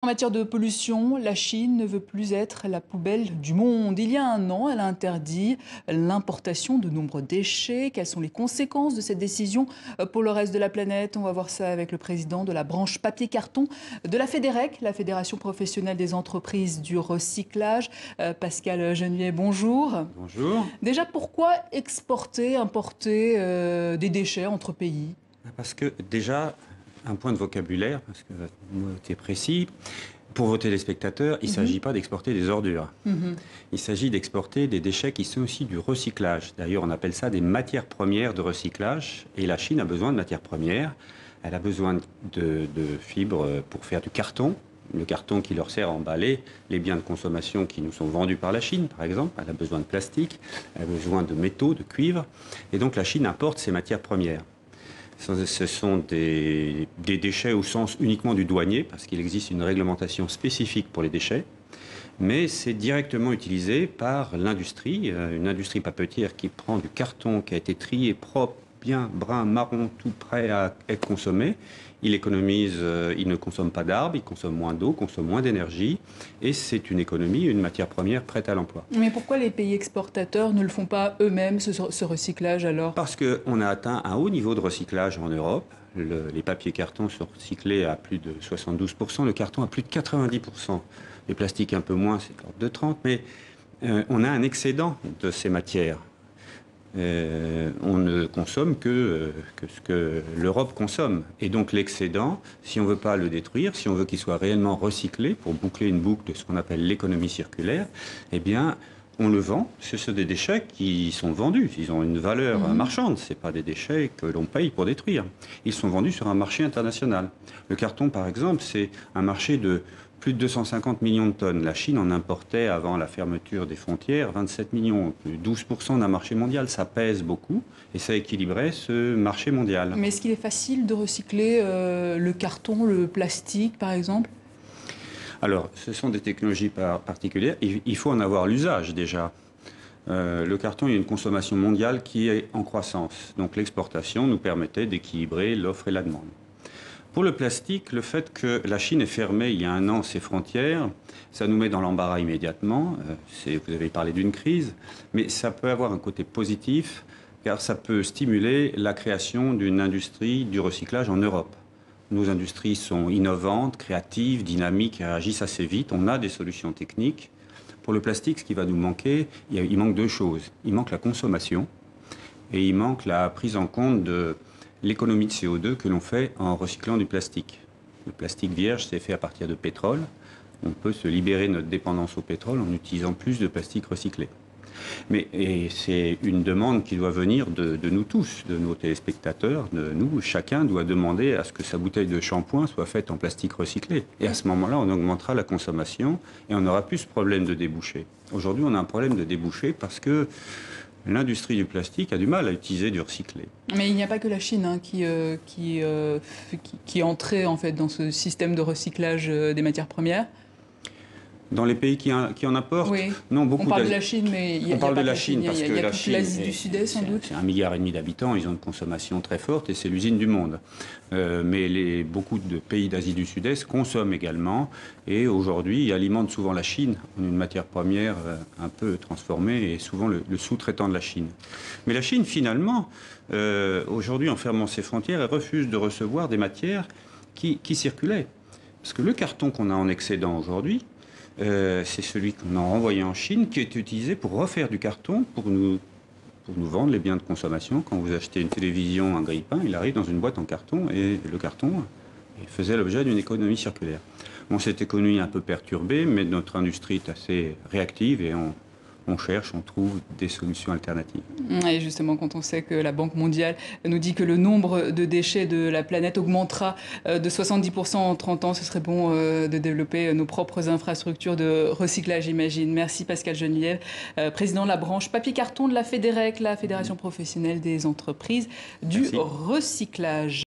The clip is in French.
En matière de pollution, la Chine ne veut plus être la poubelle du monde. Il y a un an, elle a interdit l'importation de nombreux déchets. Quelles sont les conséquences de cette décision pour le reste de la planète? On va voir ça avec le président de la branche papier-carton de la FEDEREC, la Fédération professionnelle des entreprises du recyclage. Pascal Genouillet, bonjour. Bonjour. Déjà, pourquoi exporter, importer des déchets entre pays? Parce que déjà, un point de vocabulaire, parce que votre mot était précis, pour vos téléspectateurs, il ne s'agit pas d'exporter des ordures. Il s'agit d'exporter des déchets qui sont aussi du recyclage. D'ailleurs, on appelle ça des matières premières de recyclage. Et la Chine a besoin de matières premières. Elle a besoin de fibres pour faire du carton. Le carton qui leur sert à emballer les biens de consommation qui nous sont vendus par la Chine, par exemple. Elle a besoin de plastique, elle a besoin de métaux, de cuivre. Et donc la Chine importe ces matières premières. Ce sont des déchets au sens uniquement du douanier, parce qu'il existe une réglementation spécifique pour les déchets, mais c'est directement utilisé par l'industrie, une industrie papetière qui prend du carton qui a été trié propre, bien brun, marron, tout prêt à être consommé. Il économise, il ne consomme pas d'arbres, il consomme moins d'eau, consomme moins d'énergie, et c'est une économie, une matière première prête à l'emploi. Mais pourquoi les pays exportateurs ne le font pas eux-mêmes, ce recyclage alors? Parce qu'on a atteint un haut niveau de recyclage en Europe. Les papiers cartons sont recyclés à plus de 72%, le carton à plus de 90%. Les plastiques un peu moins, c'est de l'ordre de 30%, mais on a un excédent de ces matières. On ne consomme que ce que l'Europe consomme. Et donc l'excédent, si on ne veut pas le détruire, si on veut qu'il soit réellement recyclé pour boucler une boucle de ce qu'on appelle l'économie circulaire, eh bien, on le vend. Ce sont des déchets qui sont vendus. Ils ont une valeur marchande. Ce pas des déchets que l'on paye pour détruire. Ils sont vendus sur un marché international. Le carton, par exemple, c'est un marché de plus de 250 millions de tonnes. La Chine en importait, avant la fermeture des frontières, 27 millions, 12% d'un marché mondial. Ça pèse beaucoup et ça équilibrait ce marché mondial. Mais est-ce qu'il est facile de recycler le carton, le plastique, par exemple? Alors, ce sont des technologies particulières. Il faut en avoir l'usage déjà. Le carton, il y a une consommation mondiale qui est en croissance. Donc l'exportation nous permettait d'équilibrer l'offre et la demande. Pour le plastique, le fait que la Chine ait fermé il y a un an ses frontières, ça nous met dans l'embarras immédiatement. Vous avez parlé d'une crise, mais ça peut avoir un côté positif, car ça peut stimuler la création d'une industrie du recyclage en Europe. Nos industries sont innovantes, créatives, dynamiques, réagissent assez vite. On a des solutions techniques. Pour le plastique, ce qui va nous manquer, il manque deux choses. Il manque la consommation et il manque la prise en compte de l'économie de CO2 que l'on fait en recyclant du plastique. Le plastique vierge, c'est fait à partir de pétrole. On peut se libérer de notre dépendance au pétrole en utilisant plus de plastique recyclé. Mais c'est une demande qui doit venir de nous tous, de nos téléspectateurs, de nous. Chacun doit demander à ce que sa bouteille de shampoing soit faite en plastique recyclé. Et à ce moment-là, on augmentera la consommation et on n'aura plus ce problème de débouché. Aujourd'hui, on a un problème de débouché parce que l'industrie du plastique a du mal à utiliser du recyclé. Mais il n'y a pas que la Chine qui est entrée en fait, dans ce système de recyclage des matières premières. Dans les pays qui en apportent, oui. Non, beaucoup. On parle de la Chine, mais il y a pas de la Chine parce que la Chine, l'Asie du Sud-Est sans doute. C'est 1,5 milliard d'habitants, ils ont une consommation très forte et c'est l'usine du monde. Mais beaucoup de pays d'Asie du Sud-Est consomment également et aujourd'hui alimentent souvent la Chine en une matière première un peu transformée et souvent le sous-traitant de la Chine. Mais la Chine finalement, aujourd'hui en fermant ses frontières, elle refuse de recevoir des matières qui circulaient. Parce que le carton qu'on a en excédent aujourd'hui, c'est celui qu'on a renvoyé en Chine, qui est utilisé pour refaire du carton, pour nous vendre les biens de consommation. Quand vous achetez une télévision, un grille-pain, il arrive dans une boîte en carton, et le carton faisait l'objet d'une économie circulaire. Bon, cette économie est un peu perturbée, mais notre industrie est assez réactive, et on cherche, on trouve des solutions alternatives. Et justement, quand on sait que la Banque mondiale nous dit que le nombre de déchets de la planète augmentera de 70% en 30 ans, ce serait bon de développer nos propres infrastructures de recyclage, j'imagine. Merci Pascal Genouillet, président de la branche papier-carton de la FEDEREC, la Fédération professionnelle des entreprises du recyclage.